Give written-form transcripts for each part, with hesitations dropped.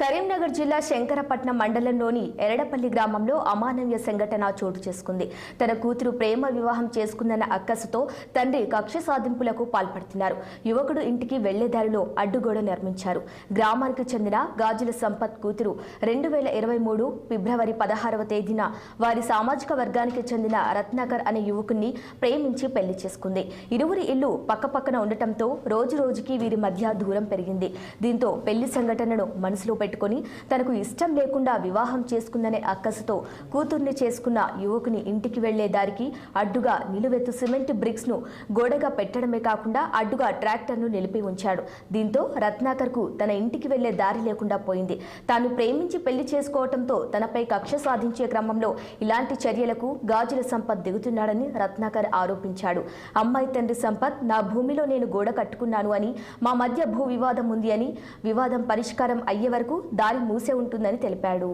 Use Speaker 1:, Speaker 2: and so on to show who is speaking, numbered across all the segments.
Speaker 1: కరీంనగర్ జిల్లా శంకరపట్నం మండలంలోని ఎరడపల్లి గ్రామంలో అమానవీయ సంఘటన చోటు చేసుకుంది. తన కూతురు ప్రేమ వివాహం చేసుకుందన్న అక్కసుతో తండ్రి కక్ష సాధింపులకు పాల్పడుతున్నారు. యువకుడు ఇంటికి వెళ్లేదారిలో అడ్డుగోడ నిర్మించారు. గ్రామానికి చెందిన గాజుల సంపత్ కూతురు 2023 ఫిబ్రవరి 16వ తేదీన వారి సామాజిక వర్గానికి చెందిన రత్నాకర్ అనే యువకుణ్ణి ప్రేమించి పెళ్లి చేసుకుంది. ఇరువురి ఇల్లు పక్కపక్కన ఉండటంతో రోజు రోజుకి వీరి మధ్య దూరం పెరిగింది. దీంతో పెళ్లి సంఘటనను మనసులో పెట్టుకుని తనకు ఇష్టం లేకుండా వివాహం చేసుకుందనే అక్కసుతో కూతుర్ని చేసుకున్న యువకుని ఇంటికి వెళ్లే దారికి అడ్డుగా నిలువెత్తు సిమెంట్ బ్రిక్స్ ను గోడగా పెట్టడమే కాకుండా అడ్డుగా ట్రాక్టర్ను నిలిపి ఉంచాడు. దీంతో రత్నాకర్ కు తన ఇంటికి వెళ్లే దారి లేకుండా పోయింది. తాను ప్రేమించి పెళ్లి చేసుకోవడంతో తనపై కక్ష సాధించే క్రమంలో ఇలాంటి చర్యలకు గాజుల సంపత్ దిగుతున్నాడని రత్నాకర్ ఆరోపించాడు. అమ్మాయి తండ్రి సంపత్ నా భూమిలో నేను గోడ కట్టుకున్నాను అని, మా మధ్య భూ వివాదం ఉంది అని, వివాదం పరిష్కారం అయ్యే వరకు దారి మూసే ఉంటుందని తెలిపాడు.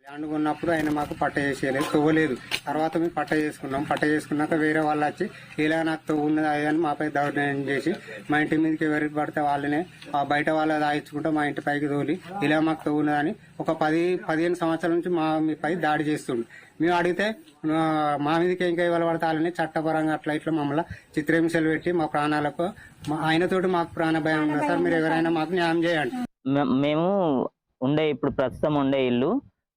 Speaker 2: ల్యాండ్ ఉన్నప్పుడు ఆయన మాకు పట్ట చేసేయలేదు, తవ్వలేదు. తర్వాత మేము పట్ట చేసుకున్నాం. పట్ట చేసుకున్నాక వేరే వాళ్ళు వచ్చి ఇలా నాకు తవ్వు ఉన్నది అని మాపై దౌర్జన్యం చేసి మా ఇంటి మీదకి ఎవరికి పడితే వాళ్ళనే బయట వాళ్ళ దాయించుకుంటూ మా ఇంటి పైకి తోలి ఇలా మాకు తవ్వు ఉన్నదని ఒక 10-15 సంవత్సరాల నుంచి మా పై దాడి చేస్తుండు. మేము అడిగితే మా మీదకి ఇంకా ఇవాళ పడతాలని చట్టపరంగా అట్లా ఇట్లా మమ్మల్ని చిత్రహింసలు పెట్టి మా ప్రాణాలకు ఆయనతోటి మాకు ప్రాణ భయం ఉంది సార్. మీరు ఎవరైనా మాకు న్యాయం చేయండి.
Speaker 3: మేము ఇప్పుడు ప్రస్తుతం ఉండే ఇల్లు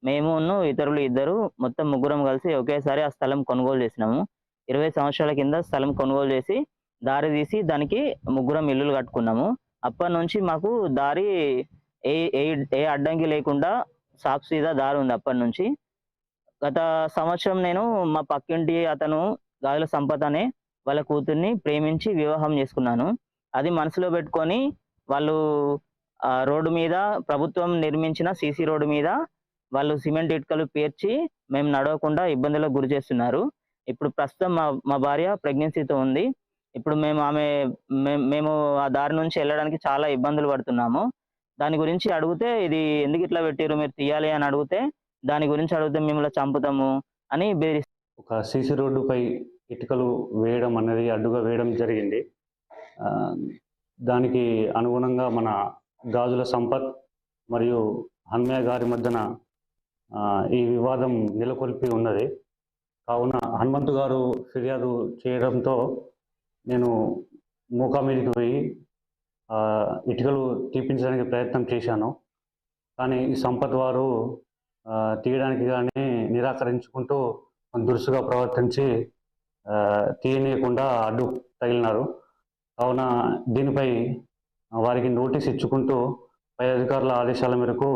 Speaker 3: మేము ఇతరులు ఇద్దరు మొత్తం ముగ్గురం కలిసి ఒకేసారి ఆ స్థలం కొనుగోలు చేసినాము. 20 సంవత్సరాల కింద స్థలం కొనుగోలు చేసి దారి తీసి దానికి ముగ్గురం ఇల్లులు కట్టుకున్నాము. అప్పటి నుంచి మాకు దారి ఏ అడ్డంకి లేకుండా సాక్షిగా దారి ఉంది. అప్పటి నుంచి గత సంవత్సరం నేను మా పక్కింటి అతను గాజుల సంపత్ అనే వాళ్ళ కూతుర్ని ప్రేమించి వివాహం చేసుకున్నాను. అది మనసులో పెట్టుకొని వాళ్ళు రోడ్డు మీద ప్రభుత్వం నిర్మించిన సీసీ రోడ్డు మీద వాళ్ళు సిమెంట్ ఇటుకలు పేర్చి మేము నడవకుండా ఇబ్బందులకు గురి చేస్తున్నారు. ఇప్పుడు ప్రస్తుతం మా భార్య ప్రెగ్నెన్సీతో ఉంది. ఇప్పుడు మేము ఆ దారి నుంచి వెళ్ళడానికి చాలా ఇబ్బందులు పడుతున్నాము. దాని గురించి అడిగితే ఇది ఎందుకు ఇట్లా పెట్టారు మీరు తీయాలి అని అడిగితే దాని గురించి అడిగితే మిమ్మల్ని చంపుతాము అని బెదిరిస్తారు.
Speaker 4: ఒక సీసీ రోడ్డుపై ఇటుకలు వేయడం అనేది అడ్డుగా వేయడం జరిగింది. దానికి అనుగుణంగా మన గాజుల సంపత్ మరియు హన్మయ్య గారి మధ్యన ఈ వివాదం నెలకొల్పి ఉన్నది. కావున హనుమంతు గారు ఫిర్యాదు చేయడంతో నేను మూకా మీదకి పోయి ఇటుకలు తీపించడానికి ప్రయత్నం చేశాను. కానీ ఈ సంపత్ వారు తీయడానికి కానీ నిరాకరించుకుంటూ దురుసుగా ప్రవర్తించి తీయనీయకుండా అడ్డు తగిలినారు. కావున దీనిపై వారికి నోటీస్ ఇచ్చుకుంటూ పై అధికారుల ఆదేశాల మేరకు